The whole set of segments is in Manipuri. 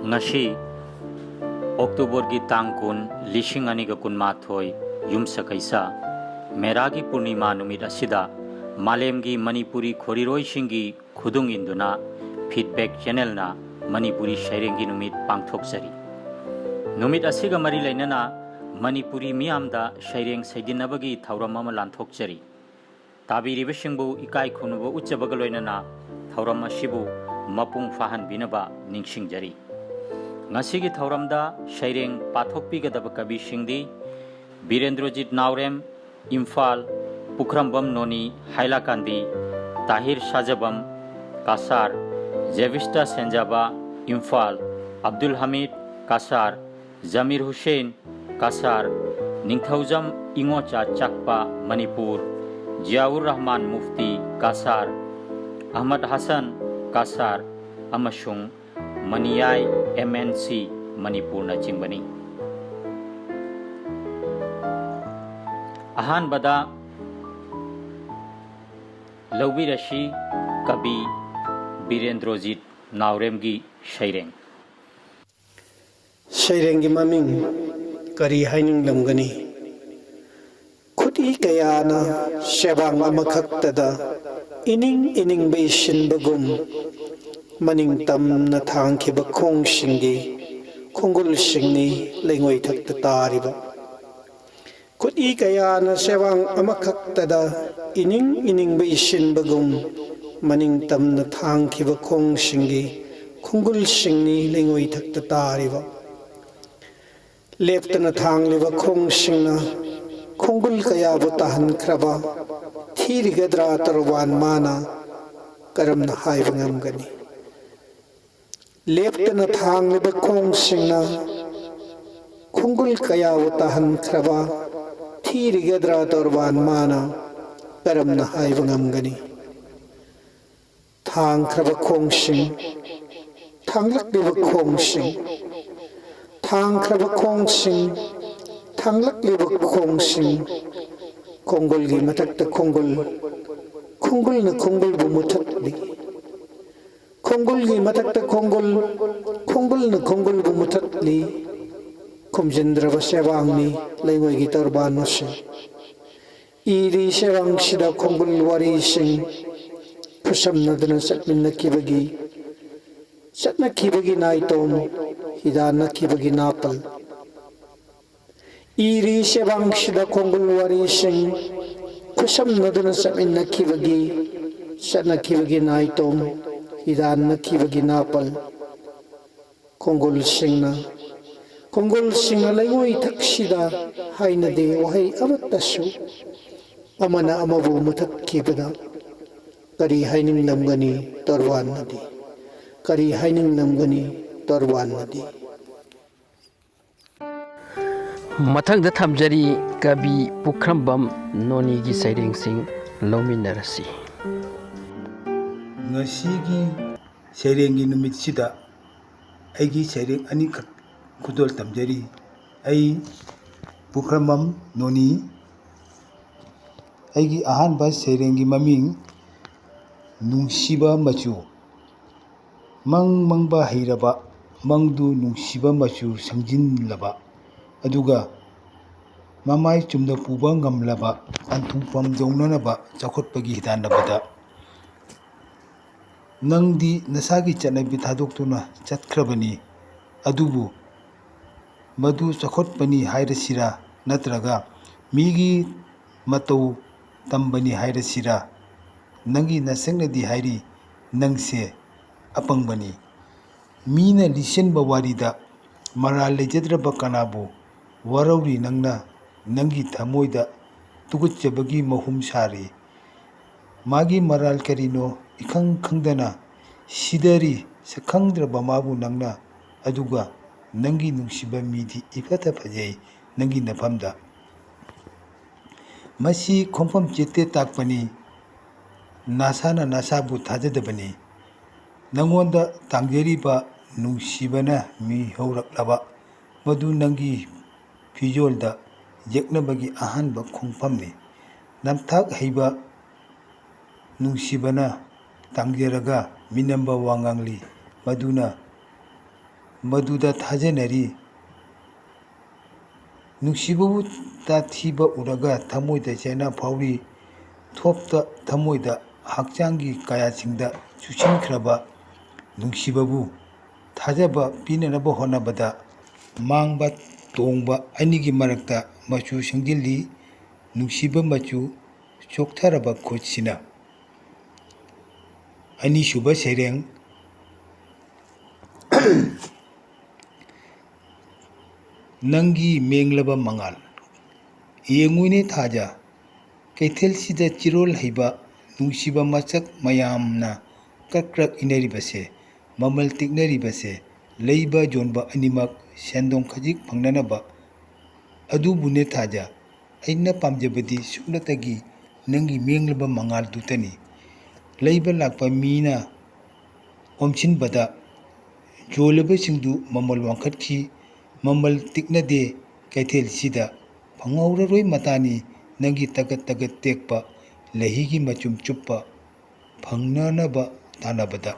ngasi October gi tangkun lishing aniga kunmathoi Yumsakeisa Mera gi Purnima numit asida malem gi Manipuri khoriroi singi khudunginduna feedback channel na Manipuri Seireng gi numit pangthokjari numit asiga mari lainana Manipuri miyamda Seireng seidinnaba gi thauram ama lanthokjari tabiriba singbu ikai khunuba ucchabaga loinana thauram asibu mapung fahan binaba ningsingjari ngasigi thauramda Seireng pathokpigadaba kabi singdi Birendrajit Naurem Imphal Pukhrambam Noni Hailakandi Tahir Sajabam Kasar Jevista Senjaba Imphal Abdul Hamid Kasar Zamir Hussein Kasar Ningthaujam Ingocha Chakpa Manipur Jiaur Rahman Mufti Kasar Ahmad Hassan Kasar Amashung Maniyai MNC Manipur na Chingbani Ahan Bada Lawirashi Kabi Birendrajit Nauremgi Seireng Seirengi maming kari haining lamgani Kuti kayana sebang amakaktada ining beishin bagum maning tam na thangkiba khong shingi khongul shingni lengoi thakta tariba Kuti kayana sebang amakaktada ining beishin bagum maning tam na thangkiba khong shingi khongul shingni lengoi thakta tariba Leptana thangliba khong shingna khongul kayabu tahan khraba thirigadra tarwan mana karamna haiba ngamgani Leptana thangliba khong shingna khongul kayabu tahan khraba thirigadra tarwan mana karamna haiba ngamgani thang khraba khong shing thanglakliba khong shing Thang kraba khong sing thanglak liba khong sing khongol gi matakta khongol na khongol bu mutatli khongol gi matakta khongol na khongol bu mutatli khomjindra ba sebang ni leingoi gi tarban no sing iri sebang sida khongol wari sing khusam nadana satmin nakibagi naitom hidana kibagi napal iri sebang shida khongul wari sing khusam nadana samin nakibagi satna kibagi naitom hidana kibagi napal khongul singna laingoi taksida haina de wahai amattasu amana amabu mutat kibada kari haining lamgani tarwan nadi kari haining lamgani tarwan nadi Mathangda thamjari kabi Pukhrambam Noni gi Seireng sing lauminarasi ngasigi Seireng gi numit sida aigi Seireng ani khudol tamjari ai Pukhrambam Noni aigi ahanba Seireng gi maming nungsiba machu mangba heiraba mangdu nungsiba machu sangjinlaba aduga mamai chumda puba ngamlaba anthungpam jaunanaba chakhotpagi hidanabada nangdi nasagi chanabi thadoktuna chatkrabani adubu madu chakhotpani hairasira natraga migi matau tambani hairasira nangi nasengnadi hairi nangse apangbani mina lisenba warida maral lejadraba kanabu warauri nangna nangi thamoida tugutchabagi mahum sari magi maral karino ikhang khangdana sidari sakhangdraba mabu nangna aduga nangi nungsiba midi ifata phajai nangi nafamda masi khompham chete takpani nasana nasabu thajadabani nangonda tangjariba nungsibana mi hauраklaba madu nangi fijolda yeknabagi ahanba khongpamni namthak heiba nungsibana tangjaraga minamba wangangli maduna मदुदा थाजनरी नुसिबबु ताथिबा उरगा थमोइदा चेना फाउरी थोपता थमोइदा हक्चांगी कायासिंगदा चुसिनख्रबा नुसिबबु थाजबा पिननबा होनबदा मांगबा तोंगबा अनिगी मरक्ता मचु संजिल्ली नुसिबा मचु चोक्थरबा खोचिना अनिसुबा सेरेंग नंगी मेंगलबा मंगाल येंगुने थाजा कैथेल सिदा चिरोल हैबा नुसिबा मचक मयामना कक्रक इनरिबसे ममल तिकनरिबसे लैबा जोनबा अनिमक सेंदों खजिक फंगननबा अदुबुने थाजा अइना पामजबदी सुनतगी नंगी मेंगलबा मंगाल दुतनी लैबा लाकपा मीना ओमसिनबदा जोलबसिंदु ममल वांखटखी ममल तिकनदे कैथेल सिदा फंगौररोय मतानी नंगी तगत तगत तेकपा लहीगी मचुम चुप्पा फंगननबा तानबदा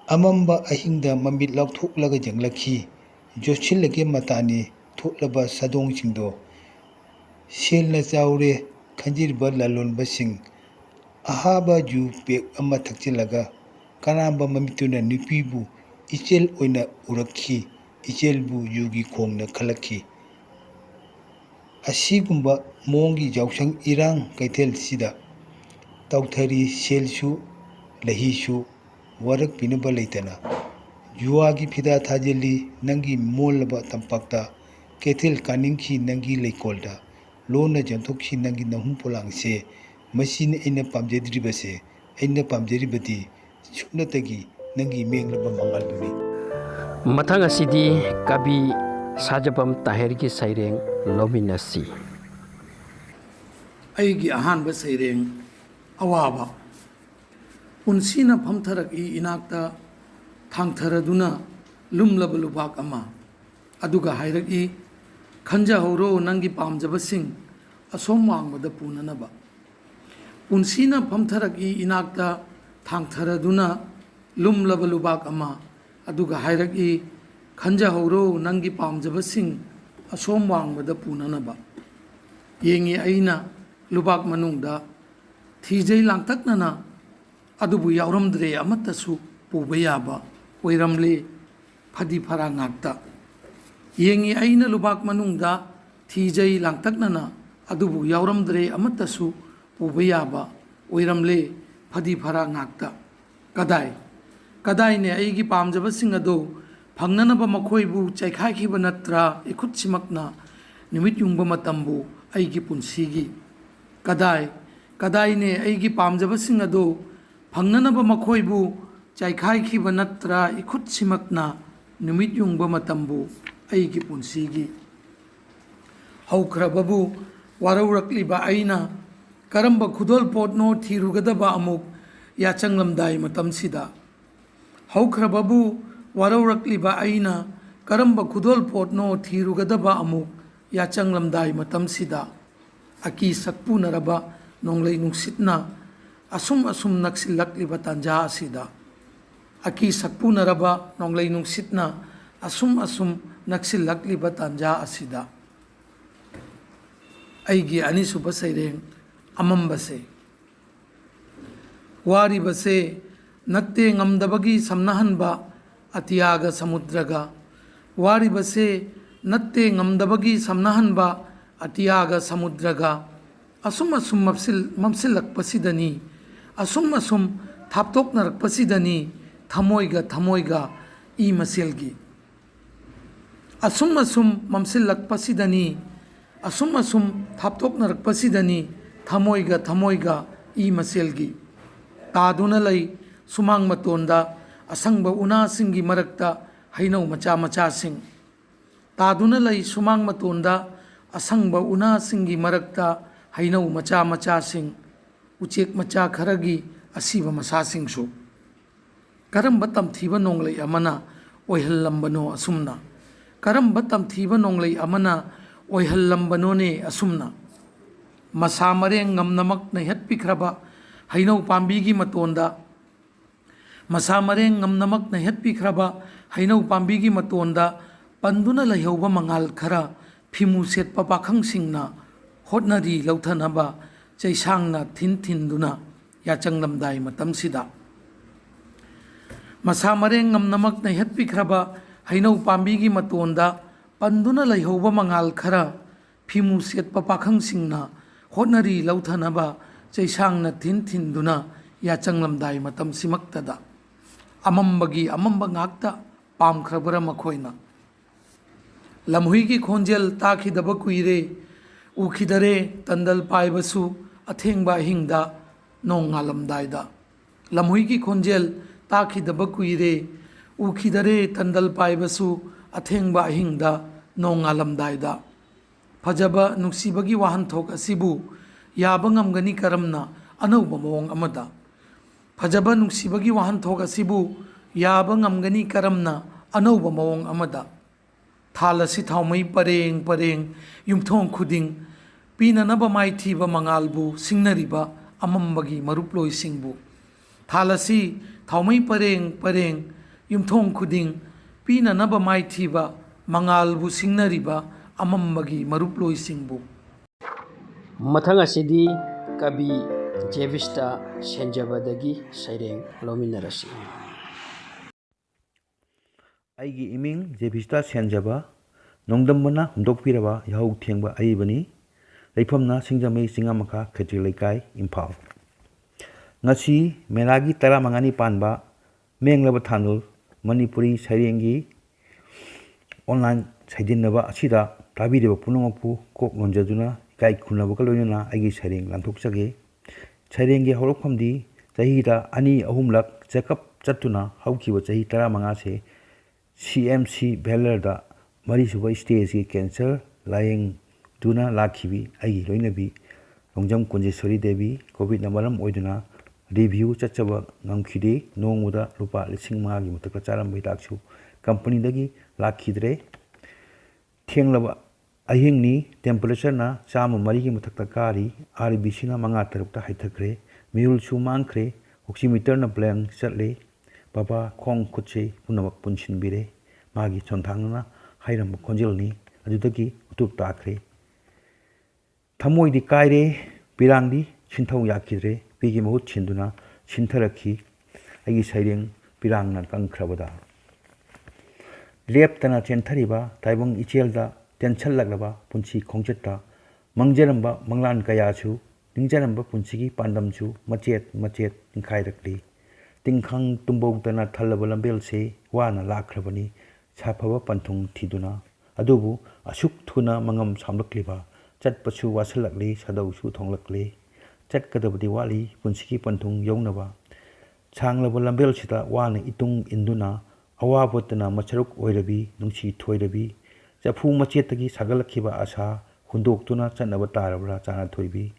अमंबा अहिंगदा ममित लाउथोकलगा जंगलखी जोसिलगे मतानी थोलबा सदोंसिंदो सेलना चाउरे खंजिरबा लालोनबसिंग अहाबा जू पेक अमा थक्चिलगा कनाबा ममितुना नुपीबु इचेल ओइना उरक्खी इचेलबु युगी खोंगना खलक्खी असिगुंबा मोंगी जाउसंग इरांग कैथेल सिदा तौथरी सेलसु लहीसु वरक पिनबा लेतना जुआगी फिदा थाजेली नंगी मोलबा तंपाक्ता कैथेल कानिंगखी नंगी लेकोलदा लोना जंथोखी नंगी नहुम पोलांगसे मसीन अइना पामजदरिबसे अइना पामजरिबदी सुनतगी नंगी मेंगलबा मंगालदुनी मथांग असिदी कवि साजबम ताहेरगी सैरेंग लोमिनसी अैगी अहानब सैरेंग अवाबा पुनसीना फमथरकी इनाक्ता थांगथरदुना लुमलब लुबाक अमा अदुगा हायरकी खंजहौरो नंगी पामजबसिंग असोम वांगबदा पुननबा पुनसीना फमथरकी इनाक्ता थांगथरदुना लुमलब लुबाक अमा अदुगा हायरकी खंजहौरो नंगी पामजबसिंग असोम वांगबदा पुननबा येंगी अइना लुबाक मनुंगदा थीजै लांगतकनना अदुबु यावरमद्रे अमत्तसु पुबा याबा ओइरमले फदी फरा ngakta येंगी अइना लुबाक मनुंगदा थीजै लांगतकनना अदुबु यावरमद्रे अमत्तसु पुबा याबा ओइरमले फदी फरा ngakta कदाय कदायने अइगी पामजबसिंग अदो फंगननबा मखोइबु चैखाखिबा नत्रा इखुतसिमकना नुमित युंगबा मतंबु अइगी पुंसीगी कदाय कदायने अइगी पामजबसिंग अदो फंगननबा मखोइबु चैखाखिबा नत्रा इखुतसिमकना नुमित युंगबा मतंबु अइगी पुंसीगी हौख्रबबु वारौरक्लिबा अइना करंबा खुदोल पोटनो थीरुगदबा अमुक याचंगलमदाय मतमसिदा हौख्रबबु वारौरक्लिबा अइना करंबा खुदोल पोटनो थीरुगदबा अमुक याचंगलमदाय मतमसिदा अकी सकपुनरबा नोंगलै नुंसितना assume assume नक्सिलक्लिबा तांजा असिदा अकी सकपुनरबा नोंगलै नुंसितना assume assume नक्सिलक्लिबा तांजा असिदा अइगी अनिसुबा सैरेंग अमंबसे वारिबसे नत्ते ngamdabagi samnahanba atiyaga samudraga वारिबसे नत्ते ngamdabagi samnahanba atiyaga samudraga asum asum mamsilakpasidani asum asum thaptoknarakpasidani thamoiga I maselgi asum asum mamsilakpasidani asum asum thaptoknarakpasidani thamoiga I maselgi तादुना लई सुमांग मतोंदा असंग उना सिंगी मरक्ता हैनौ मचा मचा सिंग तादुना लई सुमांग मतोंदा असंग उना सिंगी मरक्ता हैनौ मचा मचा सिंग उचेक मचा खरगी असीब मसा सिंगसु करम तमथीबा नोंगलै अमना ओइहल्लंबनो असुमना करम तमथीबा नोंगलै अमना ओइहल्लंबनोने असुमना मसा मरेंग ngamnamak नैहत्पिख्रबा हैनौ पांबीगी मतोंदा मसा मरेंग ngamnamak नैहत्पिख्रबा ꯍꯩꯅꯧ ꯄꯥꯝꯕꯤꯒꯤ ꯃꯇꯣꯟꯗ ꯄꯟꯗꯨꯅ ꯂꯩꯍꯧꯕ ꯃꯉꯥꯜ ꯈꯔ ꯐꯤꯃꯨ ꯁꯦꯠꯄ ꯄꯥꯈꯪꯁꯤꯡꯅ ꯍꯣꯠꯅꯔꯤ ꯂꯧꯊꯅꯕ ꯆꯩꯁꯥꯡꯅ ꯊꯤꯟꯗꯨꯅ ꯌꯥꯆꯪꯂꯝꯗꯥꯏ ꯃꯇꯝꯁꯤꯗ ꯃꯁꯥ ꯃꯔꯦꯡ ꯉꯝꯅꯃꯛ ꯅꯩꯍꯠꯄꯤꯈ꯭ꯔꯕ ꯍꯩꯅꯧ ꯄꯥꯝꯕꯤꯒꯤ ꯃꯇꯣꯟꯗ ꯄꯟꯗꯨꯅ ꯂꯩꯍꯧꯕ ꯃꯉꯥꯜ ꯈꯔ ꯐꯤꯃꯨ ꯁꯦꯠꯄ ꯄꯥꯈꯪꯁꯤꯡꯅ ꯍꯣꯠꯅꯔꯤ ꯂꯧꯊꯅꯕ ꯆꯩꯁꯥꯡꯅ ꯊꯤꯟꯗꯨ나 ꯌꯥꯆꯪꯂꯝꯗꯥꯏ ꯃꯇꯝꯁꯤꯃꯛꯇꯗ ꯑꯃꯝꯕꯒꯤ ꯑꯃꯝꯕ ꯉꯥꯛꯇ ꯄꯥꯝꯈ꯭ꯔꯕꯔ ꯃꯈꯣꯏꯅ ꯂꯝꯍꯨꯏꯒꯤ ꯈꯣꯟꯖꯦꯜ ꯇꯥꯈꯤꯗꯕ ꯀꯨꯏꯔꯦ ꯎꯈꯤꯗꯔꯦ ꯇꯟꯗꯜ ꯄꯥꯏꯕꯁꯨ ꯑꯊꯦꯡꯕ ꯑꯍꯤꯡꯗ ꯅꯣꯡ ꯉꯥꯜꯂꯝꯗꯥꯏꯗ ꯂꯝꯍꯨꯏꯒꯤ ꯈꯣꯟꯖꯦꯜ ꯇꯥꯈꯤꯗꯕ ꯀꯨꯏꯔꯦ ꯎꯈꯤꯗꯔꯦ ꯇꯟꯗꯜ ꯄꯥꯏꯕꯁꯨ ꯑꯊꯦꯡꯕ ꯑꯍꯤꯡꯗ ꯅꯣꯡ ꯉꯥꯜꯂꯝꯗꯥꯏꯗ ꯐꯖꯕ ꯅꯨꯡꯁꯤꯕꯒꯤ ꯋꯥꯍꯟꯊꯣꯛ ꯑꯁꯤꯕꯨ ꯌꯥꯕ ꯉꯝꯒꯅꯤ ꯀꯔꯝꯅ ꯑꯅꯧꯕ ꯃꯑꯣꯡ ꯑꯃꯗ ꯐꯖꯕ ꯅꯨꯡꯁꯤꯕꯒꯤ ꯋꯥꯍꯟꯊꯣꯛ ꯑꯁꯤꯕꯨ ꯌꯥꯕ ꯉꯝꯒꯅꯤ ꯀꯔꯝꯅ ꯑꯅꯧꯕ ꯃꯑꯣꯡ ꯑꯃꯗ ꯊꯥꯜ ꯑꯁꯤ ꯊꯥꯎꯃꯩ ꯄꯔꯦꯡ ꯄꯔꯦꯡ ꯌꯨꯝꯊꯣꯡ ꯈꯨꯗꯤꯡ ꯄꯤꯅꯅꯕ ꯃꯥꯏꯊꯤꯕ ꯃꯉꯥꯜꯕꯨ ꯁꯤꯡꯅꯔꯤꯕ ꯑꯃꯝꯕꯒꯤ ꯃꯔꯨꯞꯂꯣꯏꯁꯤꯡꯕꯨ ꯊꯥꯜ ꯑꯁꯤ ꯊꯥꯎꯃꯩ ꯄꯔꯦꯡ ꯄꯔꯦꯡ ꯌꯨꯝꯊꯣꯡ ꯈꯨꯗꯤꯡ ꯄꯤꯅꯅꯕ ꯃꯥꯏꯊꯤꯕ ꯃꯉꯥꯜꯕꯨ ꯁꯤꯡꯅꯔꯤꯕ ꯑꯃꯝꯕꯒꯤ ꯃꯔꯨꯞꯂꯣꯏꯁꯤꯡꯕꯨ ꯃꯊꯪ ꯑꯁꯤꯗꯤ ꯀꯕꯤ ꯖꯦꯕꯤꯁꯇ ꯁꯦꯟꯖꯕꯗꯒꯤ ꯁꯩꯔꯦꯡ ꯂꯧꯃꯤꯟꯅꯔꯁꯤ꯫ ꯑꯩꯒꯤ ꯏꯃꯤꯡ ꯖꯦꯕꯤꯁꯇ ꯁꯦꯟꯖꯕ, ꯅꯣꯡꯗꯝꯕꯅ ꯍꯨꯝꯗꯣꯛꯄꯤꯔꯕ ꯌꯥꯍꯧ ꯊꯦꯡꯕ ꯑꯏꯕꯅꯤ꯫ ꯂꯩꯐꯝꯅ ꯁꯤꯡꯖꯃꯩ ꯆꯤꯡꯉꯝꯃꯈꯥ ꯈꯦꯇ꯭ꯔꯤ ꯂꯩꯀꯥꯏ, ꯏꯝꯐꯥꯜ꯫ ꯉꯁꯤ ꯃꯦꯔꯥꯒꯤ 15ꯅꯤ ꯄꯥꯟꯕ ꯃꯦꯡꯂꯕ ꯊꯥꯅꯨꯜ ꯃꯅꯤꯄꯨꯔꯤ ꯁꯩꯔꯦꯡꯒꯤ ꯑꯣꯟꯂꯥꯏꯟ ꯁꯩꯗꯤꯟꯅꯕ ꯑꯁꯤꯗ ꯇꯥꯕꯤꯔꯤꯕ ꯄꯨꯝꯅꯃꯛꯄꯨ ꯀꯣꯛ ꯅꯣꯟꯖꯗꯨꯅ ꯏꯀꯥꯏ ꯈꯨꯝꯅꯕꯒ ꯂꯣꯏꯅꯅ ꯑꯩꯒꯤ ꯁꯩꯔꯦꯡ ꯂꯥꯟꯊꯣꯛꯆꯒꯦ꯫ ꯁꯩꯔꯦꯡꯒꯤ ꯍꯧꯔꯛꯐꯝꯗꯤ ꯆꯍꯤꯗ 2-3ꯂꯛ ꯆꯦꯀꯞ ꯆꯠꯇꯨꯅ ꯍꯧꯈꯤꯕ ꯆꯍꯤ 15ꯁꯦ CMC ꯚꯦꯜꯂꯔꯗ ꯃꯔꯤꯁꯨꯕ ꯁ꯭ꯇꯦꯖꯒꯤ ꯀꯦꯟꯁꯔ ꯂꯥꯌꯦꯡꯗꯨꯅ ꯂꯥꯛꯈꯤꯕꯤ ꯑꯩꯒꯤ ꯂꯣꯏꯅꯕꯤ ꯂꯣꯡꯖꯝ ꯀꯨꯟꯖꯦꯁ꯭ꯋꯔꯤ ꯗꯦꯕꯤ ꯀꯣꯚꯤꯗꯅ ꯃꯔꯝ ꯑꯣꯏꯗꯨꯅ ꯔꯤꯚ꯭ꯌꯨ ꯆꯠꯆꯕ ꯉꯝꯈꯤꯗꯦ꯫ ꯅꯣꯡꯃꯗ ꯂꯨꯄꯥ 5,000ꯒꯤ ꯃꯊꯛꯇ ꯆꯥꯔꯝꯕ ꯍꯤꯗꯥꯛꯁꯨ ꯀꯝꯄꯅꯤꯗꯒꯤ ꯂꯥꯛꯈꯤꯗ꯭ꯔꯦ꯫ ꯊꯦꯡꯂꯕ ꯑꯍꯤꯡꯅꯤ, ꯇꯦꯝꯄꯔꯦꯆꯔꯅ 103ꯒꯤ ꯃꯊꯛꯇ ꯀꯥꯔꯤ, RBCꯅ 5-6ꯇ ꯍꯥꯏꯊꯈ꯭ꯔꯦ, ꯃꯤꯍꯨꯜꯁꯨ ꯃꯥꯡꯈ꯭ꯔꯦ, ꯑꯣꯛꯁꯤꯃꯤꯇꯔꯅ ꯕ꯭ꯂꯦꯡ ꯆꯠꯂꯦ꯫ ꯕꯕꯥ ꯈꯣꯡ ꯈꯨꯠꯁꯦ ꯄꯨꯝꯅꯃꯛ ꯄꯨꯟꯁꯤꯟꯕꯤꯔꯦ꯫ ꯃꯥꯒꯤ ꯆꯣꯟꯊꯥꯡꯅꯅ ꯍꯥꯏꯔꯝꯕ ꯈꯣꯟꯖꯦꯜꯅꯤ ꯑꯗꯨꯗꯒꯤ ꯎꯇꯨꯞ ꯇꯥꯈ꯭ꯔꯦ꯫ ꯊꯃꯣꯏꯗꯤ ꯀꯥꯏꯔꯦ, ꯄꯤꯔꯥꯡꯗꯤ ꯁꯤꯟꯊꯧ ꯌꯥꯈꯤꯗ꯭ꯔꯦ, ꯄꯤꯒꯤ ꯃꯍꯨꯠ ꯁꯤꯟꯗꯨꯅ ꯁꯤꯟꯊꯔꯛꯈꯤ ꯑꯩꯒꯤ ꯁꯩꯔꯦꯡ ꯄꯤꯔꯥꯡꯅ ꯀꯪꯈ꯭ꯔꯕꯗ꯫ ꯂꯦꯞꯇꯅ ꯆꯦꯟꯊꯔꯤꯕ ꯇꯥꯏꯕꯪ ꯏꯆꯦꯜꯗ ꯇꯦꯟꯁꯜꯂꯛꯂꯕ ꯄꯨꯟꯁꯤ ꯈꯣꯡꯆꯠꯇ ꯃꯪꯖꯔꯝꯕ ꯃꯪꯂꯥꯟ ꯀꯌꯥꯁꯨ, ꯅꯤꯡꯖꯔꯝꯕ ꯄꯨꯟꯁꯤꯒꯤ ꯄꯥꯟꯗꯝꯁꯨ ꯃꯆꯦꯠ ꯃꯆꯦꯠ ꯅꯤꯡꯈꯥꯏꯔꯛꯂꯤ꯫ ꯇꯤꯡꯈꯪ ꯇꯨꯝꯕꯧꯗꯅ ꯊꯜꯂꯕ ꯂꯝꯕꯦꯜꯁꯦ ꯋꯥꯅ ꯂꯥꯛꯈ꯭ꯔꯕꯅꯤ ꯁꯥꯐꯕ ꯄꯟꯊꯨꯡ ꯊꯤꯗꯨꯅ꯫ ꯑꯗꯨꯕꯨ ꯑꯁꯨꯛ ꯊꯨꯅ ꯃꯉꯝ ꯁꯥꯝꯂꯛꯂꯤꯕ, ꯆꯠꯄꯁꯨ ꯋꯥꯁꯤꯜꯂꯛꯂꯤ, ꯁꯥꯗꯧꯁꯨ ꯊꯣꯡꯂꯛꯂꯤ꯫ ꯆꯠꯀꯗꯕꯗꯤ ꯋꯥꯠꯂꯤ ꯄꯨꯟꯁꯤꯒꯤ ꯄꯟꯊꯨꯡ ꯌꯧꯅꯕ꯫ ꯁꯥꯡꯂꯕ ꯂꯝꯕꯦꯜꯁꯤꯗ ꯋꯥꯅ ꯏꯇꯨꯡ ꯏꯟꯗꯨꯅ ꯑꯋꯥꯕꯇꯅ ꯃꯆꯔꯨꯛ ꯑꯣꯏꯔꯕꯤ ꯅꯨꯡꯁꯤ ꯊꯣꯏꯔꯕꯤ꯫ ꯆꯐꯨ ꯃꯆꯦꯠꯇꯒꯤ ꯁꯥꯒꯠꯂꯛꯈꯤꯕ ꯑꯁꯥ ꯍꯨꯟꯗꯣꯛꯇꯨꯅ ꯆꯠꯅꯕ ꯇꯥꯔꯕ꯭ꯔꯥ ꯆꯥꯅꯊꯣꯏꯕꯤ꯫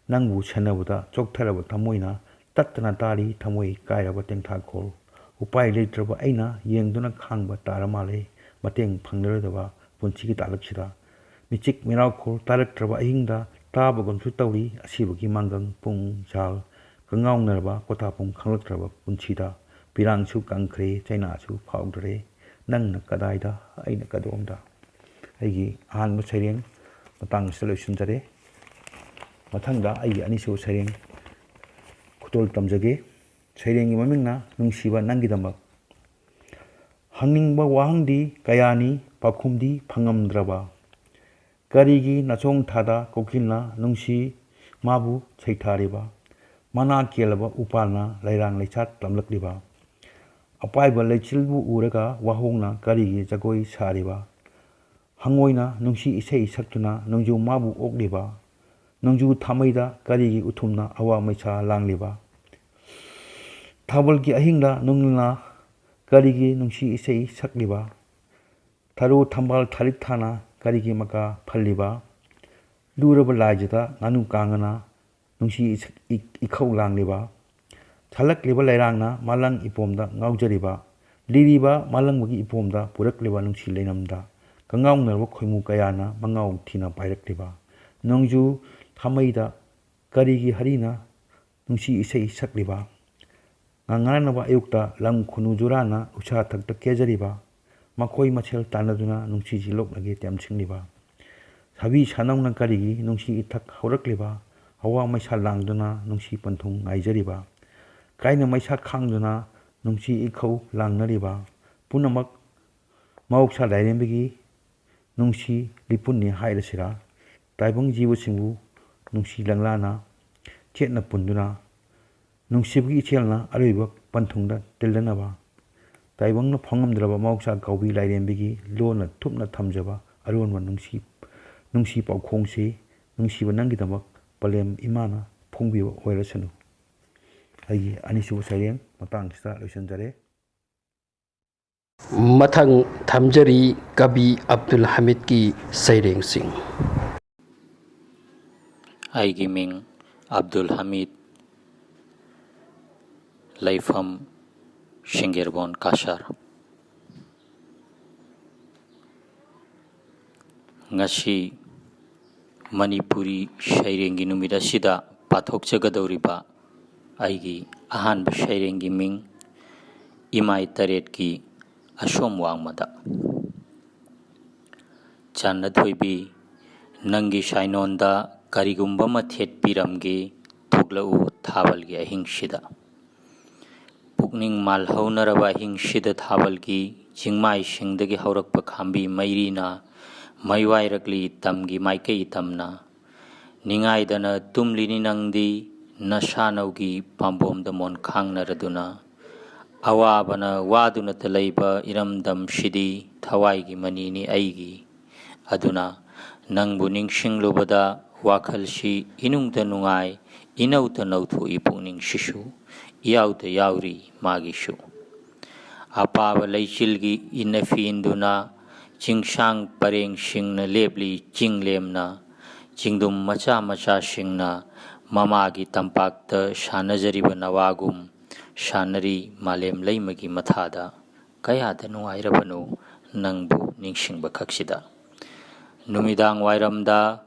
ꯅꯪꯕꯨ ꯁꯦꯟꯅꯕꯗ ꯆꯣꯛꯊꯔꯕ ꯊꯃꯣꯏꯅ ꯇꯠꯇꯅ ꯇꯥꯔꯤ ꯊꯃꯣꯏ ꯀꯥꯏꯔꯕ ꯇꯦꯡꯊꯥꯈꯣꯜ꯫ ꯎꯄꯥꯏ ꯂꯩꯇ꯭ꯔꯕ ꯑꯩꯅ ꯌꯦꯡꯗꯨꯅ ꯈꯥꯡꯕ ꯇꯥꯔ ꯃꯥꯜꯂꯦ ꯃꯇꯦꯡ ꯐꯪꯂꯔꯣꯏꯗꯕ ꯄꯨꯟꯁꯤꯒꯤ ꯇꯥꯂꯛꯁꯤꯗ꯫ ꯃꯤꯆꯤꯛ ꯃꯤꯔꯥꯎꯈꯣꯜ ꯇꯥꯔꯛꯇ꯭ꯔꯕ ꯑꯍꯤꯡꯗ ꯇꯥꯕꯒꯨꯝꯁꯨ ꯇꯧꯔꯤ ꯑꯁꯤꯕꯒꯤ ꯃꯥꯡꯒꯪ ꯄꯨꯡꯖꯥꯜ꯫ ꯀꯉꯥꯎꯅꯔꯕ ꯄꯣꯊꯥꯐꯝ ꯈꯪꯂꯛꯇ꯭ꯔꯕ ꯄꯨꯟꯁꯤꯗ ꯄꯤꯔꯥꯡꯁꯨ ꯀꯪꯈ꯭ꯔꯦ, ꯆꯩꯅꯥꯁꯨ ꯐꯥꯎꯗ꯭ꯔꯦ꯫ ꯅꯪꯅ ꯀꯗꯥꯏꯗ, ꯑꯩꯅ ꯀꯗꯣꯝꯗ꯫ ꯑꯩꯒꯤ ꯑꯍꯥꯟꯕ ꯁꯩꯔꯦꯡ ꯃꯇꯥꯡ ꯑꯁꯤꯗ ꯂꯣꯏꯁꯤꯟꯖꯔꯦ꯫ ꯃꯊꯪꯗ ꯑꯩꯒꯤ ꯑꯅꯤꯁꯨꯕ ꯁꯩꯔꯦꯡ ꯈꯨꯗꯣꯜ ꯇꯝꯖꯒꯦ꯫ ꯁꯩꯔꯦꯡꯒꯤ ꯃꯃꯤꯡꯅ ꯅꯨꯡꯁꯤꯕ ꯅꯪꯒꯤꯗꯃꯛ꯫ ꯍꯪꯅꯤꯡꯕ ꯋꯥꯍꯪꯗꯤ ꯀꯌꯥꯅꯤ, ꯄꯥꯎꯈꯨꯝꯗꯤ ꯐꯪꯉꯝꯗ꯭ꯔꯕ꯫ ꯀꯔꯤꯒꯤ ꯅꯥꯆꯣꯡ ꯊꯥꯗ ꯀꯣꯀꯤꯜꯅ ꯅꯨꯡꯁꯤ ꯃꯥꯕꯨ ꯁꯩꯊꯥꯔꯤꯕ꯫ ꯃꯅꯥ ꯀꯦꯜꯂꯕ ꯎꯄꯥꯜꯅ ꯂꯩꯔꯥꯡ ꯂꯩꯆꯥꯠ ꯇꯝꯂꯛꯂꯤꯕ꯫ ꯑꯄꯥꯏꯕ ꯂꯩꯆꯤꯜꯕꯨ ꯎꯔꯒ ꯋꯥꯍꯣꯡꯅ ꯀꯔꯤꯒꯤ ꯖꯒꯣꯏ ꯁꯥꯔꯤꯕ꯫ ꯍꯪꯉꯣꯏꯅ ꯅꯨꯡꯁꯤ ꯏꯁꯩ ꯁꯛꯇꯨꯅ ꯅꯣꯡꯖꯨ ꯃꯥꯕꯨ ꯑꯣꯛꯂꯤꯕ꯫ ꯅꯣꯡꯖꯨ ꯊꯥꯃꯩꯗ ꯀꯔꯤꯒꯤ ꯎꯊꯨꯝꯅ ꯑꯋꯥ ꯃꯩꯁꯥ ꯂꯥꯡꯂꯤꯕ꯫ ꯊꯥꯕꯜꯒꯤ ꯑꯍꯤꯡꯗ ꯅꯨꯡꯅ ꯀꯔꯤꯒꯤ ꯅꯨꯡꯁꯤ ꯏꯁꯩ ꯁꯛꯂꯤꯕ꯫ ꯊꯔꯣ ꯊꯝꯕꯥꯜ ꯊꯥꯔꯤꯛ ꯊꯥꯅ ꯀꯔꯤꯒꯤ ꯃꯀꯥ ꯐꯜꯂꯤꯕ꯫ ꯂꯨꯔꯕ ꯂꯥꯏꯖꯗ ꯉꯥꯅꯨ ꯀꯥꯡꯉꯅ ꯅꯨꯡꯁꯤ ꯏꯈꯧ ꯂꯥꯡꯂꯤꯕ꯫ ꯊꯜꯂꯛꯂꯤꯕ ꯂꯩꯔꯥꯡꯅ ꯃꯥꯂꯪ ꯏꯄꯣꯝꯗ ꯉꯥꯎꯖꯔꯤꯕ꯫ ꯂꯤꯔꯤꯕ ꯃꯥꯂꯪꯕꯒꯤ ꯏꯄꯣꯝꯗ ꯄꯨꯔꯛꯂꯤꯕ ꯅꯨꯡꯁꯤ ꯂꯩꯅꯝꯗ ꯀꯉꯥꯎꯅꯔꯕ ꯈꯣꯏꯃꯨ ꯀꯌꯥꯅ ꯃꯉꯥꯎ ꯊꯤꯅ ꯄꯥꯏꯔꯛꯂꯤꯕ꯫ ꯅꯣꯡꯖꯨ ꯊꯥꯃꯩꯗ ꯀꯔꯤꯒꯤ ꯍꯔꯤꯅ ꯅꯨꯡꯁꯤ ꯏꯁꯩ ꯁꯛꯂꯤꯕ꯫ nganganaba ayukta lam khunu jurana usha thakta kezariba makhoi machel tanaduna nungsi jilok lagi temchingliba sabi sanaungna karigi nungsi ithak haurakliba hawa maisa langduna nungsi panthung ngaijariba kaina maisa khangduna nungsi ikhau langnariba punamak mauksa dairembigi nungsi lipunni hairasira taibang jibu singbu nungsi langlana chetna punduna nungsibgi ichelna aroiba panthungda tildanaba taibangna phongamdraba mauksa gaubi lairembigi lona thupna thamjaba aronwa nungsi paukhongsi nungsiba nanggidamak palem imana phongbiba oirasanu ai anisubu saireng matangsta loisanjare Mathang thamjari Kabi Abdul Hamid ki Seireng Singh. Aigi ming Abdul Hamid, Laifam Shingerbon Kashar. Ngasi Manipuri Sairengi numit asida pathokjagadauriba aigi ahanba Sairengi ming imai taret ki asom wangmada. Channa thoibi nangi sainonda karigumba mathet piramge thuglau thabalgi ahingshida. Pukning malhaunaraba ahingshida thabalgi jingmai singdagi haurakpa khambi mairina maiwairakli tamgi maikei tamna ningaidana tumlini nangdi nasanaugi pambomda mon khangnaraduna awabana waduna talaiba iramdam shidi thawaigi manini aigi aduna nangbu ningsinglubada wakhalsi inungda nungai inauta nauthu ipungning shishu iyauta yauri magishu apaba leichilgi inafinduna chingsang pareng singna lebli chinglemna chingdum macha macha singna mamagi tampakta shanajariba nawagum shanari malem leimagi mathada kayada nuairabanu nangbu ningsingba khaksida numidang wairamda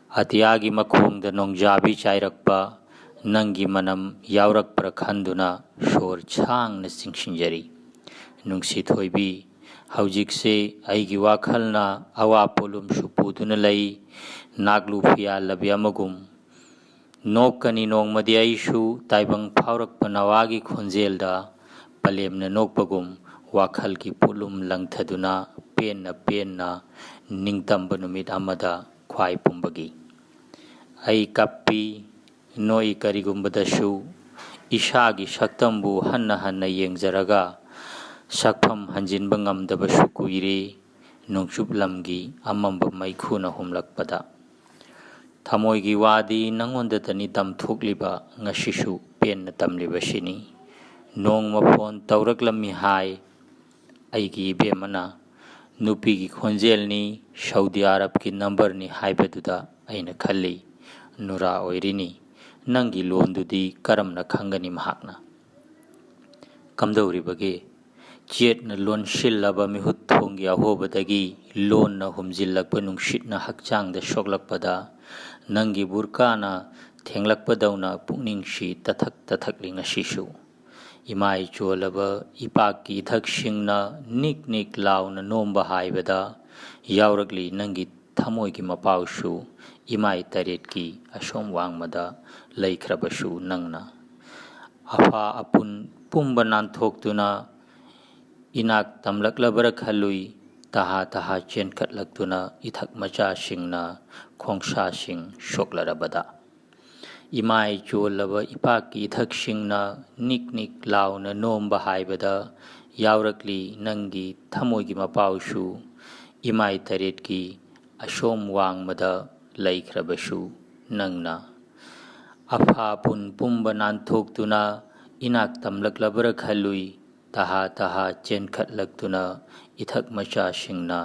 atiyagi makhungda nongjabi chairakpa nangi manam yaurakpra khanduna shor changna chingsinjari nungsi thoibi haujikse aigi wakhalna awa polum supuduna lei naglu phia labyamagum nokkani nongmadi aishu taibang phaurakpa nawagi khonjelda palemna nokpagum wakhalki pulum langthaduna penna ningtamba numit amada khwai pumbagi ai kappi noi karigumbadashu ishagi shaktambu hanna yengjaraga sakpham hanjinba ngamdabasu kuire nungchuplamgi amamba maikhuna humlakpada thamoigi wadi nangondatani tamthukliba ngashisu penna tamlibasini nongma phone tauraklammi hai aigi bemana nupigi khonjelni Saudi Arab ki number ni haibaduda aina khalli nura oirini nangi londudi karamna khangani mahakna kamdauribage chetna lon shillaba mihut thongi ahobadagi lonna humjillakpa nungshitna hakchangda shoklakpada nangi burkana thenglakpadauna pukningshi tathakli ngashisu imai cholaba ipaki thaksingna nik launa nomba haibada yaurakli nangi thamoigi mapausu imai taretki asom wangmada laikhrabashu nangna afa apun pumba nanthokduna inak tamlaklabara khalui taha chenkhatlakduna ithak macha singna khongsa sing shoklarabada imai cholaba ipaki thaksingna nik launa nomba haibada yaurakli nangi thamoigi mapausu imai taretki asom wangmada laikhrabashu nangna afa pun pumba nanthokduna inak tamlaklabara khalui taha chenkhatlakduna ithak macha singna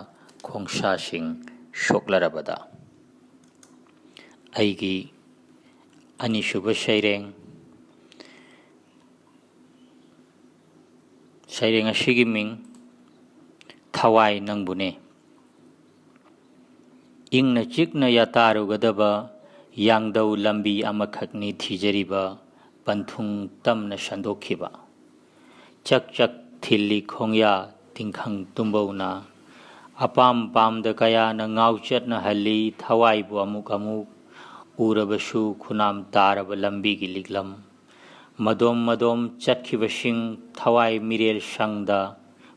khongsa sing shoklarabada aigi anisuba Seireng asigi ming thawai nangbune ingna chikna yatarugadaba yangdau lambi amakhakni thijariba panthung tamna sandokhiba चक चक थिल्ली खोंया तिंखंग तुम्बौना अपाम पामद कया न ngauchat na halli thawai bu amuk amuk urabasu khunam tarab lambi gi liglam madom madom chatkhibasing thawai mirel sangda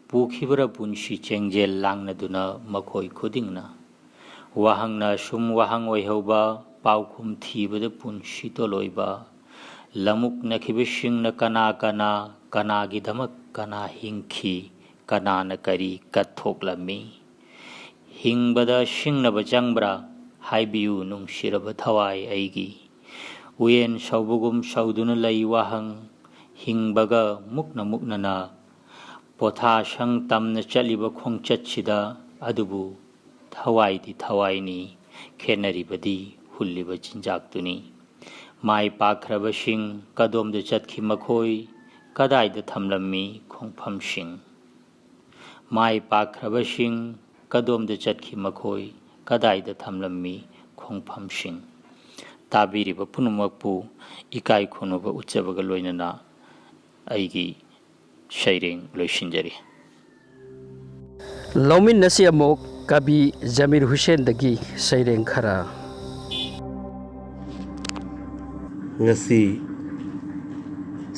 pukhibra punshi chengjel langna duna makhoi khudingna wahangna sum wahang oihoba paukhum thibada punshi toloiba lamuk nakhibasing na kana kana kana gi dhamak kana hingkhi kana na kari kathoklami हिंबदा शिंगनब चंब्रा हाइबियु नुंगसिरब थवाई आइगी उयेन सौबुगुम सौदुन लई वाहंग हिंबगा मुक्न मुक्नना पोथा संग तमन चलिब खोंगचतसिदा अदुबु थवाईदि थवाईनी खेनरिबदी हुल्लिब चिंजाक्तुनी माई पाख्रबसिंग कदोमद चतखि मखोई कदाइद थमलम्मी खोंगफमसिंग माई पाख्रबसिंग कदोमद चतखि मखोई कदाइद थमलम्मी खोंगफमसिंग ताबिरिब पुनुमकपु इकाई खुनुब उच्चबग लोइनना अइगी सैरेंग लोइसिंजरी लौमिन नसी अमोक कवि जमीर हुसैन दगी सैरेंग खरा ngasi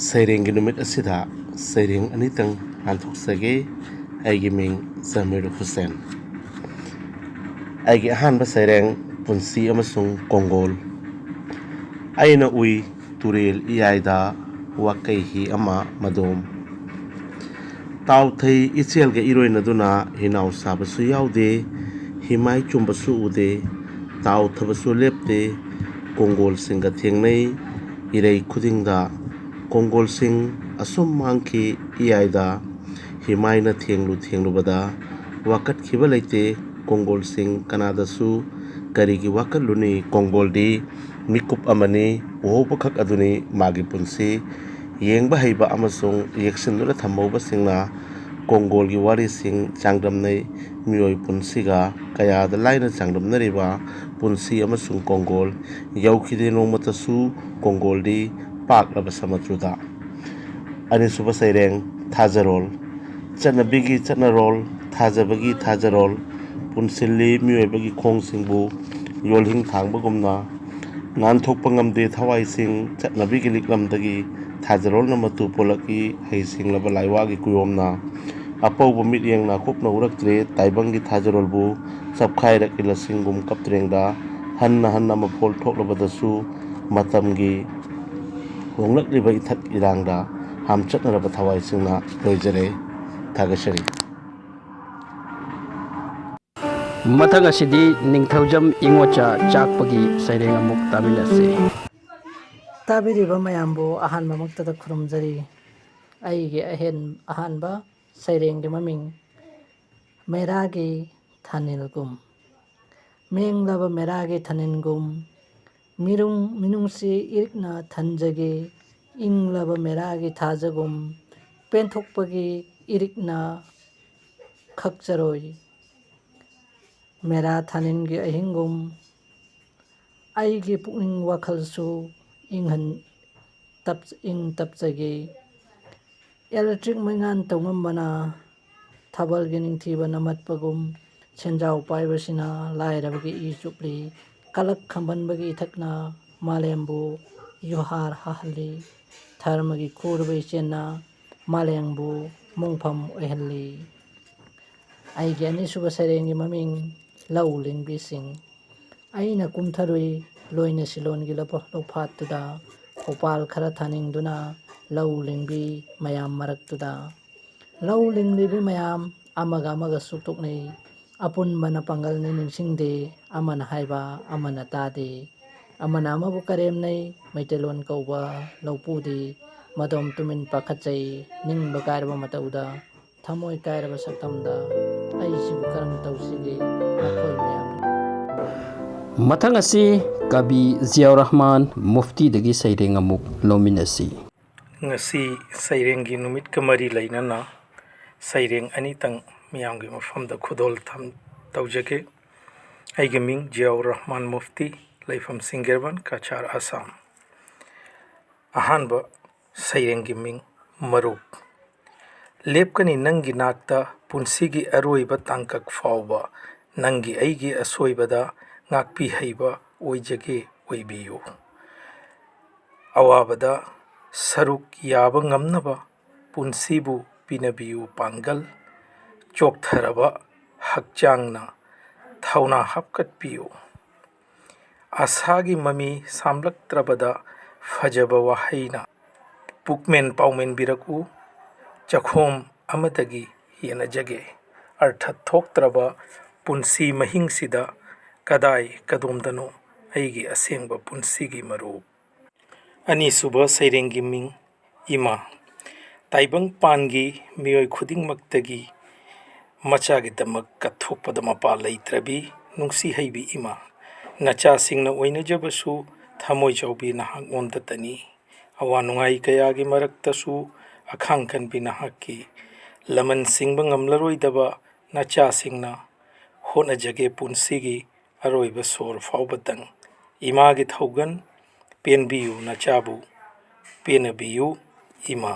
Seireng numit asida Seireng anitang hantuksage aigi ming Zamir Hussein aigi ahanba Seireng punsi amasung Kongol aina ui turil iyaida wakaihi ama madom tau thai ichel ge iroina duna hinau sabasu yaude himai chumbasu ude tau thabasu lepte Kongol singa thengnai irei khudingda Kongol sing asum mangki iyaida himaina thenglu bada wakat khiba leite Kongol sing kanada su karigi wakat luni Kongol di mikup amani ohobakhak aduni magi punsi yengba heiba amasung yeksinura thamauba singna Kongol gi wari sing changdamnai mioi punsiga kaya da laina changdamnariba punsi amasung Kongol yaukhide nongmatasu Kongol di paklaba samatruda anisuba Seireng thajarol chanabigi chanarol thajabagi thajarol punsilli miyoibagi khongsingbu yolhing thangbagumna nanthokpa ngamde thawai sing chanabigi liklamdagi thajarol na matu polaki heising laba laiwagi kuyomna apauba mityengna khopna uraktre taibangi thajarolbu sapkhairak ilasingum kaptrengda hanna mafol thoklabadasu matamgi honglakliba ithak irangda hamchatnaraba thawai singna loijare thagashari मथंग असिदी Ningthoujam Ingocha चाकपगी सैरेंग अमुक तामिनसे ताबिरिबा मयामबो अहानबा मक्तदा खुरुमजरी अइगे अहानबा सैरेंगे ममिंग मेरागे थानिलगुम मेंगलाबा मेरागे थानिनगुम मिनुंगसे इरकना थंजगे इंगलाबा मेरागे थाजगुम पेंथोकपगे इरकना खक्चरोय मेरा थानिनगे अहिंगुम आइगे पुनिंग वाखलसु इंग तपचगे इलेक्ट्रिक मैंगान तौंगमबना थबलगे निंगथीबा नमतपगुम सेंजाव पाइबसिना लायरबगे ई चुपली कलक खंबनबगे इथकना मालेमबु युहार हाहली धर्मगी खुरबे चेना मालेंबु मुंगफम ओहली आइगे अनिसुबा सैरेंगे ममिंग लौ लिंगबिसिंग आइना कुमथरुई लोइना सिलोनगी लोफातुदा उपाल खरा थानिंगदुना लौ लिंगबी मयाम मरक्तुदा लौ लिंगलिबी मयाम अमगा सुक्तोकनै अपुनबना पंगलनि निंसिंगदे अमना हाइबा अमना तादे अमना अमबु करेमनै मैतेलोन कौबा लौपुदी मदोम तुमिन पाखचै निंगबा कायरबा मतौदा थमोय कायरबा सक्तमदा अइसिबु करम तौसिगे नखोय मयाम मथंग असी कवि जियाउर रहमान मुफ्ती दगी सैरेंग अमुक लोमिनसी ngasi Seirenggi numit kamari lainana Seireng anitang miyamgi mafamda khudol tham taujake aigi ming Jiaur Rahman Mufti laifam Singerban Kachar Assam ahanba Seirenggi ming Maruk ꯂꯦꯞꯀꯅꯤ ꯅꯪꯒꯤ ꯅꯥꯛꯇ ꯄꯨꯟꯁꯤꯒꯤ ꯑꯔꯣꯏꯕ ꯇꯥꯡꯀꯛ ꯐꯥꯎꯕ ꯅꯪꯒꯤ ꯑꯩꯒꯤ ꯑꯁꯣꯏꯕꯗ ꯉꯥꯛꯄꯤꯍꯩꯕ ꯑꯣꯏꯖꯒꯦ ꯑꯣꯏꯕꯤꯌꯨ ꯑꯋꯥꯕꯗ ꯁꯔꯨꯛ ꯌꯥꯕ ꯉꯝꯅꯕ ꯄꯨꯟꯁꯤꯕꯨ ꯄꯤꯅꯕꯤꯌꯨ ꯄꯥꯡꯒꯜ ꯆꯣꯛꯊꯔꯕ ꯍꯛꯆꯥꯡꯅ ꯊꯧꯅꯥ ꯍꯥꯞꯀꯠꯄꯤꯌꯨ ꯑꯁꯥꯒꯤ ꯃꯃꯤ ꯁꯥꯝꯂꯛꯇ꯭ꯔꯕꯗ ꯐꯖꯕ ꯋꯥꯍꯩꯅ ꯄꯨꯛꯃꯦꯟ ꯄꯥꯎꯃꯦꯟꯕꯤꯔꯛꯎ ꯆꯈꯣꯝ ꯑꯃꯗꯒꯤ ꯌꯦꯟꯅꯖꯒꯦ ꯑꯔꯊ ꯊꯣꯛꯇ꯭ꯔꯕ ꯄꯨꯟꯁꯤ ꯃꯍꯤꯡꯁꯤꯗ ꯀꯗꯥꯏ ꯀꯗꯣꯝꯗꯅꯣ ꯑꯩꯒꯤ ꯑꯁꯦꯡꯕ ꯄꯨꯟꯁꯤꯒꯤ ꯃꯔꯨꯞ ꯑꯅꯤꯁꯨꯕ ꯁꯩꯔꯦꯡꯒꯤ ꯃꯤꯡ ꯏꯃꯥ ꯇꯥꯏꯕꯪꯄꯥꯟꯒꯤ ꯃꯤꯑꯣꯏ ꯈꯨꯗꯤꯡꯃꯛꯇꯒꯤ ꯃꯆꯥꯒꯤꯗꯃꯛ ꯀꯠꯊꯣꯛꯄꯗ ꯃꯄꯥ ꯂꯩꯇ꯭ꯔꯕꯤ ꯅꯨꯡꯁꯤꯍꯩꯕꯤ ꯏꯃꯥ ꯅꯆꯥꯁꯤꯡꯅ ꯑꯣꯏꯅꯖꯕꯁꯨ ꯊꯃꯣꯏ ꯆꯥꯎꯕꯤ ꯅꯍꯥꯛꯉꯣꯟꯗꯇꯅꯤ ꯑꯋꯥ ꯅꯨꯡꯉꯥꯏ ꯀꯌꯥꯒꯤ ꯃꯔꯛꯇꯁꯨ ꯑꯈꯥꯡ ꯀꯟꯕꯤ ꯅꯍꯥꯛꯀꯤ ꯂꯃꯟ ꯁꯤꯡꯕ ꯉꯝꯂꯔꯣꯏꯗꯕ ꯅꯆꯥꯁꯤꯡꯅ ꯍꯣꯠꯅꯖꯒꯦ ꯄꯨꯟꯁꯤꯒꯤ ꯑꯔꯣꯏꯕ ꯁꯣꯔ ꯐꯥꯎꯕꯗꯪ ꯏꯃꯥꯒꯤ ꯊꯧꯒꯟ ꯄꯦꯟꯕꯤꯌꯨ ꯅꯆꯥꯕꯨ ꯄꯦꯟꯅꯕꯤꯌꯨ ꯏꯃꯥ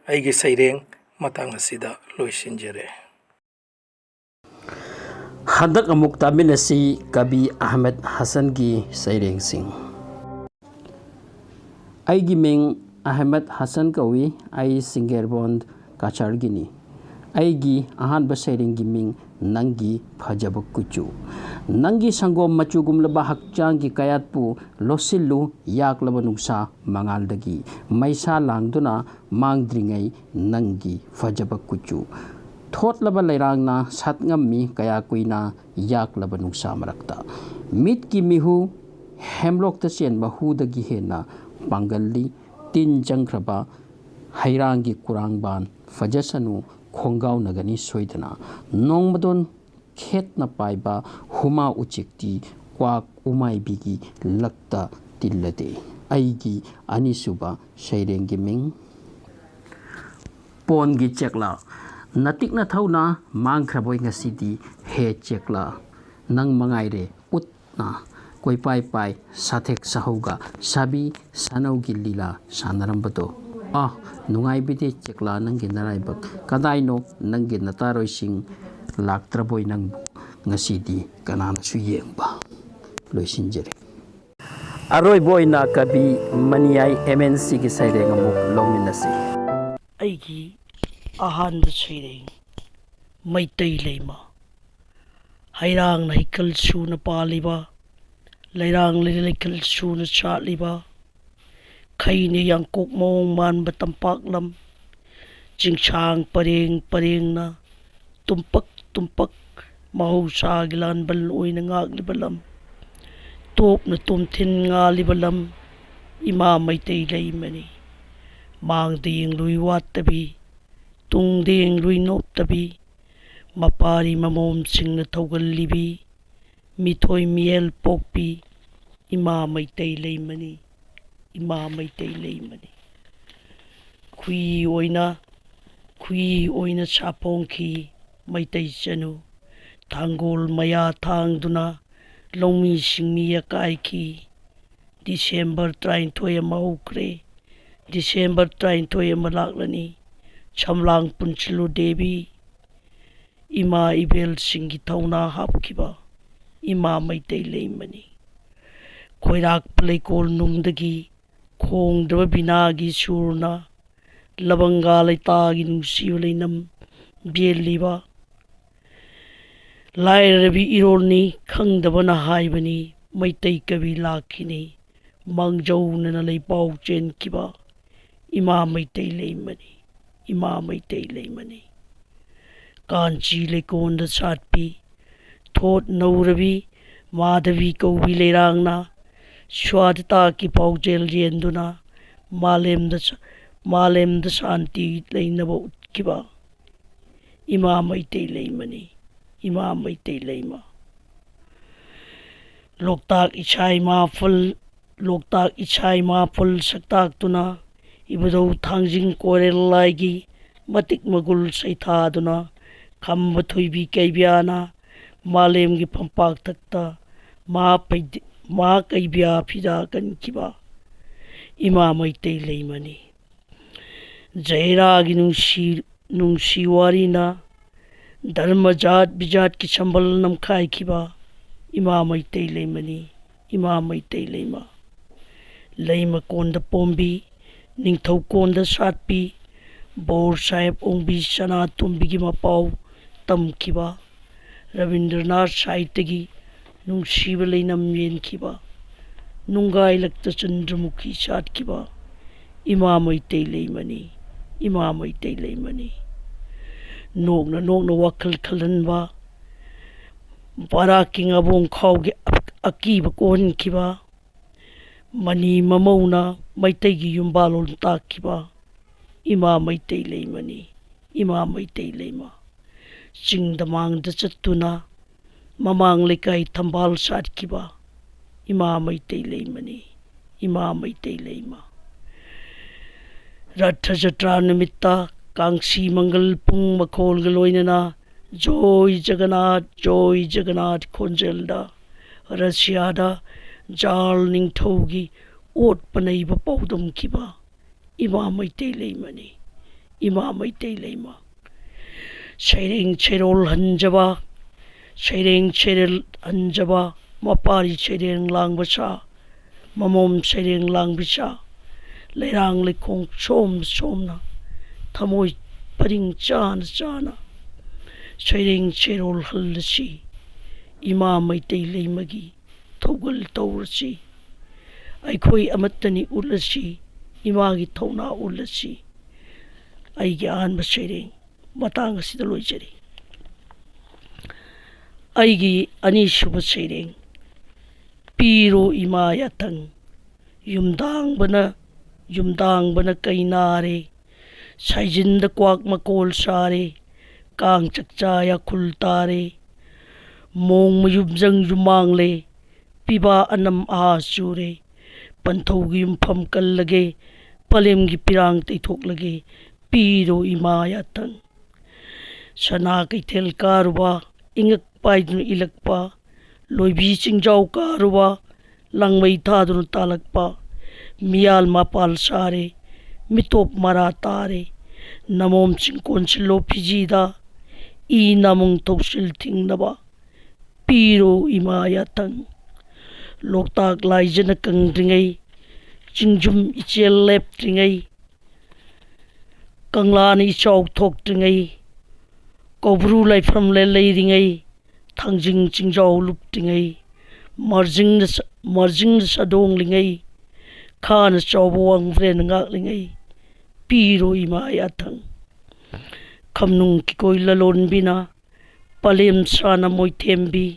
ꯑꯩꯒꯤ ꯁꯩꯔꯦꯡ ꯃꯇꯥꯡ ꯑꯁꯤꯗ ꯂꯣꯏꯁꯤꯟꯖꯔꯦ ꯍꯟꯗꯛ ꯑꯃꯨꯛ ꯇꯥꯃꯤꯟꯅꯁꯤ ꯀꯕꯤ ꯑꯍꯃꯦꯗ ꯍꯁꯟꯒꯤ ꯁꯩꯔꯦꯡꯁꯤꯡ ꯑꯩꯒꯤ ꯃꯤꯡ ꯑꯍꯃꯦꯗ ꯍꯁꯟ ꯀꯧꯏ ꯑꯩ ꯁꯤꯡꯒꯦꯔꯕꯣꯟ ꯀꯥꯆꯔꯒꯤꯅꯤ ꯑꯩꯒꯤ ꯑꯍꯥꯟꯕ ꯁꯩꯔꯦꯡꯒꯤ ꯃꯤꯡ ꯅꯪꯒꯤ ꯐꯖꯕ ꯀꯨꯆꯨ ꯅꯪꯒꯤ ꯁꯪꯒꯣꯝ ꯃꯆꯨꯒꯨꯝꯂꯕ ꯍꯛꯆꯥꯡꯒꯤ ꯀꯌꯥꯠꯄꯨ ꯂꯣꯠꯁꯤꯜꯂꯨ ꯌꯥꯛꯂꯕ ꯅꯨꯡꯁꯥ ꯃꯉꯥꯜꯗꯒꯤ ꯃꯩꯁꯥ ꯂꯥꯡꯗꯨꯅ ꯃꯥꯡꯗ꯭ꯔꯤꯉꯩ ꯅꯪꯒꯤ ꯐꯖꯕ ꯀꯨꯆꯨ ꯊꯣꯠꯂꯕ ꯂꯩꯔꯥꯡꯅ ꯁꯥꯠꯉꯝꯃꯤ ꯀꯌꯥ ꯀꯨꯏꯅ ꯌꯥꯛꯂꯕ ꯅꯨꯡꯁꯥ ꯃꯔꯛꯇ ꯃꯤꯠꯀꯤ ꯃꯤꯍꯨ ꯍꯦꯝꯂꯣꯛꯇ ꯆꯦꯟꯕ ꯍꯨꯗꯒꯤ ꯍꯦꯟꯅ ꯄꯥꯡꯒꯜꯂꯤ ꯇꯤꯟ ꯆꯪꯈ꯭ꯔꯕ ꯍꯩꯔꯥꯡꯒꯤ ꯀꯨꯔꯥꯡꯕꯥꯟ ꯐꯖꯁꯅꯨ ꯈꯣꯡꯒꯥꯎꯅꯒꯅꯤ ꯁꯣꯏꯗꯅ ꯅꯣꯡꯃꯗꯣꯟ ꯈꯦꯠꯅ ꯄꯥꯏꯕ ꯍꯨꯃꯥ ꯎꯆꯦꯛꯇꯤ ꯀ꯭ꯋꯥꯛ ꯎꯃꯥꯏꯕꯤꯒꯤ ꯂꯛꯇ ꯇꯤꯜꯂꯗꯦ ꯑꯩꯒꯤ ꯑꯅꯤꯁꯨꯕ ꯁꯩꯔꯦꯡꯒꯤ ꯃꯤꯡ ꯄꯣꯟꯒꯤ ꯆꯦꯛꯂꯥ ꯅꯇꯤꯛꯅ ꯊꯧꯅ ꯃꯥꯡꯈ꯭ꯔꯕꯣꯏ ꯉꯁꯤꯗꯤ ꯍꯦ ꯆꯦꯛꯂꯥ ꯅꯪ ꯃꯉꯥꯏꯔꯦ ꯎꯠꯅ ꯀꯣꯏꯄꯥꯏ ꯄꯥꯏ ꯁꯥꯊꯦꯛ ꯁꯥꯍꯧꯒ ꯁꯥꯕꯤ ꯁꯥꯅꯧꯒꯤ ꯂꯤꯂꯥ ꯁꯥꯟꯅꯔꯝꯕꯗꯣ ꯅꯨꯡꯉꯥꯏꯕꯤꯗꯦ ꯆꯦꯛꯂꯥ ꯅꯪꯒꯤ ꯅꯔꯥꯏꯕꯛ ꯀꯗꯥꯏꯅꯣ ꯅꯪꯒꯤ ꯅꯇꯥꯔꯣꯏꯁꯤꯡ ꯂꯥꯛꯇ꯭ꯔꯕꯣꯏ ꯅꯪꯕꯨ ꯉꯁꯤꯗꯤ ꯀꯅꯥꯅꯁꯨ ꯌꯦꯡꯕ ꯂꯣꯏꯁꯤꯟꯖꯔꯦ ꯑꯔꯣꯏꯕ ꯑꯣꯏꯅ ꯀꯕꯤ ꯃꯅꯤꯌꯥꯏ MNCꯒꯤ ꯁꯩꯔꯦꯡ ꯑꯃꯨꯛ ꯂꯧꯃꯤꯟꯅꯁꯤ ꯑꯩꯒꯤ ꯑꯍꯥꯟꯕ ꯁꯩꯔꯦꯡ ꯃꯩꯇꯩ ꯂꯩꯃ ꯍꯩꯔꯥꯡꯅ ꯍꯩꯀꯜ ꯁꯨꯅ ꯄꯥꯜꯂꯤꯕ ꯂꯩꯔꯥꯡ ꯂꯩꯀꯜ ꯁꯨꯅ ꯁꯥꯠꯂꯤꯕ ꯈꯩꯅ ꯌꯥꯡꯀꯣꯛ ꯃꯑꯣꯡ ꯃꯥꯟꯕ ꯇꯝꯄꯥꯛ ꯂꯝ ꯆꯤꯡꯁꯥꯡ ꯄꯔꯦꯡ ꯄꯔꯦꯡꯅ ꯇꯨꯝꯄꯛ ꯇꯨꯝꯄꯛ ꯃꯍꯧꯁꯥꯒꯤ ꯂꯥꯟꯕꯟ ꯑꯣꯏꯅ ꯉꯥꯛꯂꯤꯕ ꯂꯝ ꯇꯣꯞꯅ ꯇꯣꯝꯊꯤꯟ ꯉꯥꯜꯂꯤꯕ ꯂꯝ ꯏꯃꯥ ꯃꯩꯇꯩ ꯂꯩꯃꯅꯤ ꯃꯥꯡꯗ ꯌꯦꯡꯂꯨꯏ ꯋꯥꯠꯇꯕꯤ ꯇꯨꯡꯗ ꯌꯦꯡꯂꯨꯏ ꯅꯣꯞꯇꯕꯤ ꯃꯄꯥꯔꯤ ꯃꯃꯣꯝꯁꯤꯡꯅ ꯊꯧꯒꯜꯂꯤꯕꯤ ꯃꯤꯊꯣꯏ ꯃꯤꯍꯦꯜ ꯄꯣꯛꯄꯤ ꯏꯃꯥ ꯃꯩꯇꯩ ꯂꯩꯃꯅꯤ ꯏꯃꯥ ꯃꯩꯇꯩ ꯂꯩꯃꯅꯤ ꯈꯨꯏ ꯑꯣꯏꯅ ꯁꯥꯄꯣꯡꯈꯤ ꯃꯩꯇꯩ ꯆꯅꯨ ꯊꯥꯡꯒꯣꯜ ꯃꯌꯥ ꯊꯥꯡꯗꯨꯅ ꯂꯧꯃꯤ ꯁꯤꯡꯃꯤ ꯑꯀꯥꯏꯈꯤ ꯗꯤꯁꯦꯝꯕꯔ 19 ꯑꯃ ꯍꯧꯈ꯭ꯔꯦ ꯗꯤꯁꯦꯝꯕꯔ 19 ꯑꯃ ꯂꯥꯛꯂꯅꯤ ꯁꯝꯂꯥꯡ ꯄꯨꯟꯁꯤꯜꯂꯨ ꯗꯦꯕꯤ ꯏꯃꯥ ꯏꯕꯦꯜꯁꯤꯡꯒꯤ ꯊꯧꯅꯥ ꯍꯥꯞꯈꯤꯕ ꯏꯃꯥ ꯃꯩꯇꯩ ꯂꯩꯃꯅꯤ ꯈꯣꯏꯔꯥꯛꯄ ꯂꯩꯀꯣꯜ ꯅꯨꯡꯗꯒꯤ ꯈꯣꯡꯗ꯭ꯔꯕ ꯕꯤꯅꯥꯒꯤ ꯁꯨꯔꯅ ꯂꯕꯪꯒꯥ ꯂꯩꯇꯥꯒꯤ ꯅꯨꯡꯁꯤꯕ ꯂꯩꯅꯝ ꯕꯦꯜꯂꯤꯕ ꯂꯥꯏꯔꯕꯤ ꯏꯔꯣꯜꯅꯤ ꯈꯪꯗꯕꯅ ꯍꯥꯏꯕꯅꯤ ꯃꯩꯇꯩ ꯀꯕꯤ ꯂꯥꯛꯈꯤꯅꯤ ꯃꯥꯡꯖꯧꯅꯅ ꯂꯩꯄꯥꯎ ꯆꯦꯟꯈꯤꯕ ꯏꯃꯥ ꯃꯩꯇꯩ ꯂꯩꯃꯅꯤ ꯏꯃꯥ ꯃꯩꯇꯩ ꯂꯩꯃꯅꯤ ꯀꯥꯟꯆꯤ ꯂꯩꯀꯣꯟꯗ ꯁꯥꯠꯄꯤ ꯊꯣꯠ ꯅꯧꯔꯕꯤ ꯃꯥꯙꯕꯤ ꯀꯧꯕꯤ ꯂꯩꯔꯥꯡꯅ ꯁ꯭ꯋꯥꯗꯇꯥꯀꯤ ꯄꯥꯎꯖꯦꯜ ꯌꯦꯟꯗꯨꯅ ꯃꯥꯂꯦꯝꯗ ꯁꯥꯟꯇꯤ ꯂꯩꯅꯕ ꯎꯠꯈꯤꯕ ꯏꯃꯥ ꯃꯩꯇꯩ ꯂꯩꯃꯅꯤ ꯏꯃꯥ ꯃꯩꯇꯩ ꯂꯩꯃ ꯂꯣꯛꯇꯥꯛ ꯏꯁꯥ ꯏꯃꯥꯐꯨꯜ ꯁꯛꯇꯥꯛꯇꯨꯅ ꯏꯕꯨꯙꯧ ꯊꯥꯡꯖꯤꯡ ꯀꯣꯏꯔꯦꯜ ꯂꯥꯏꯒꯤ ꯃꯇꯤꯛ ꯃꯒꯨꯜ ꯁꯩꯊꯥꯗꯨꯅ ꯈꯝꯕ ꯊꯣꯏꯕꯤ ꯀꯩꯕꯤꯌꯥꯅ ꯃꯥꯂꯦꯝꯒꯤ ꯐꯝꯄꯥꯛꯊꯛꯇ ꯃꯍꯥꯀꯩꯕꯤꯌꯥ ꯐꯤꯗꯥ ꯀꯟꯈꯤꯕ ꯏꯃꯥ Meitei ꯂꯩꯃꯅꯤ Jairagi nungsi warina dharma jat bijat ki sambal namkhai kiba ima maitei leimani ima maitei leima leima konda pombi ningthau konda satpi bor sahib ongbi sana tumbi gi mapau tamkiba Rabindranath Sahitya gi nungsiba leinam yenkiba nungai lakta chandramukhi satkiba ima maitei leimani ima maitei leimani nokna wakal khalanba baraki ngabong khawge akiba konkiba mani mamauna maitei gi yumbalon takiba ima maitei leimani ima maitei leima chingdamangda chattuna mamang lekai thambal satkiba ima maitei leimani ima maitei leima Ratha Jatra Nimitta Kangsi Mangal Pung Makhol Galoinana Joy Jagannath Khonjelda Rasyada Jal Ning Thogi Ot Panaiba Paudum Kiba Ima Maitei Leimani Ima Maitei Leima Seireng Cherol Hanjaba Mapari Seireng Langbasa Mamom Seireng Langbisa Leirang lekong somna thamoi paring chana Seireng cherol hallasi ima maitei leimagi thogal taurasi aikhoi amattani ulasi imagi thona ulasi aigi anba Seireng matang asida loijari aigi anisuba Seireng piro ima yatang yumdang bana kainare saijinda kwak makol sare kang chakchaya khultare mong mayubjang yumangle piba anam asure panthogi yumpham kallage palemgi pirang teithoklage piro imaya tang sana kaithel karuba ingak paidun ilakpa loibi chingjau karuba langmai thadun talakpa Miyal mapal sare mitop maratare namom chingkon chilo pijida I namung toksil tingnaba piro imaya tang loktak laijana kangdringai chingjum ichel lep dringai kanglani ichau thok dringai kobru laifram le leiringai thangjing chingjau lup dringai marjing sadong lingai Khan chawbuang vren ngak lingai piro imaya thang khamnung ki koi lalon bina palem sana moi thembi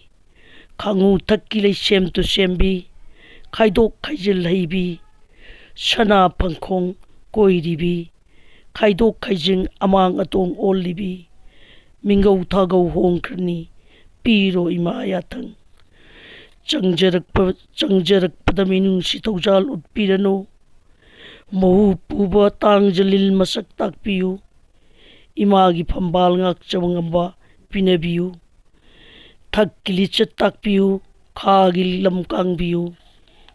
khangu thakki lei sem tu sembi khaidok khaijil heibi sana pangkhong koiribi khaidok khaijing amang atong olibi mingau thagau hongkrni piro imaya thang Changjarak padaminung si taujal utpirano Mahu puba tang jalil masak takpiyo Imagi pambal ngak chawangamba pinabiyo Thak kilichat takpiyo Khagil lamkang biyo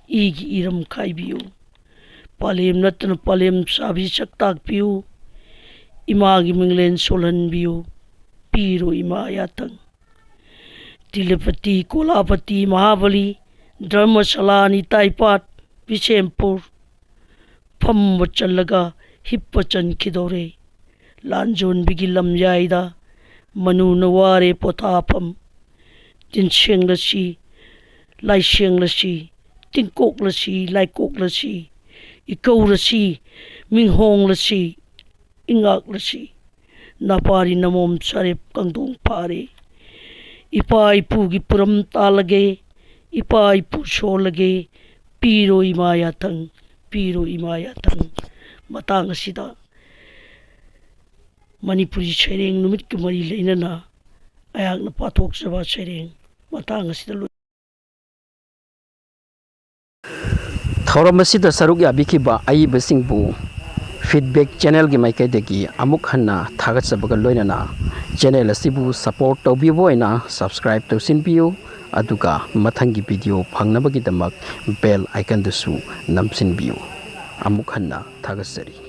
Igi iram kaibiyo Palem natan palem sabi sak takpiyo Imagi minglen solan biyo Piro imayatang Tilapati, Kolapati, Mahabali, Dharmasalani, Taipat, Vishempur, Pamvachalaga, Hippachan Kidore, Lanjon Bigilam Yaida, Manu Naware Potapam, Tinsheng Lashi, Lai Sheng Lashi, Tinkok Lashi, Lai Kok Lashi, Ikaw Lashi, Minghong Lashi, Ingak Lashi, Napari Namom Sarip Kangdong Pare. Ipa ipu gi puram talage ipa ipu sholage piro imaya thang matang asida Manipuri Seireng numit kumari leinana ayak na pathok seba Seireng matang asida Thauram asida saruk yabikiba ayiba singbu feedback channel gi maikai amuk hanna thagat sabaga loinana channel asibu support tawbiboina subscribe tawsinbiu aduga mathangi video phangnabagi damak bell icon dasu namsinbiu amuk hanna thagat sari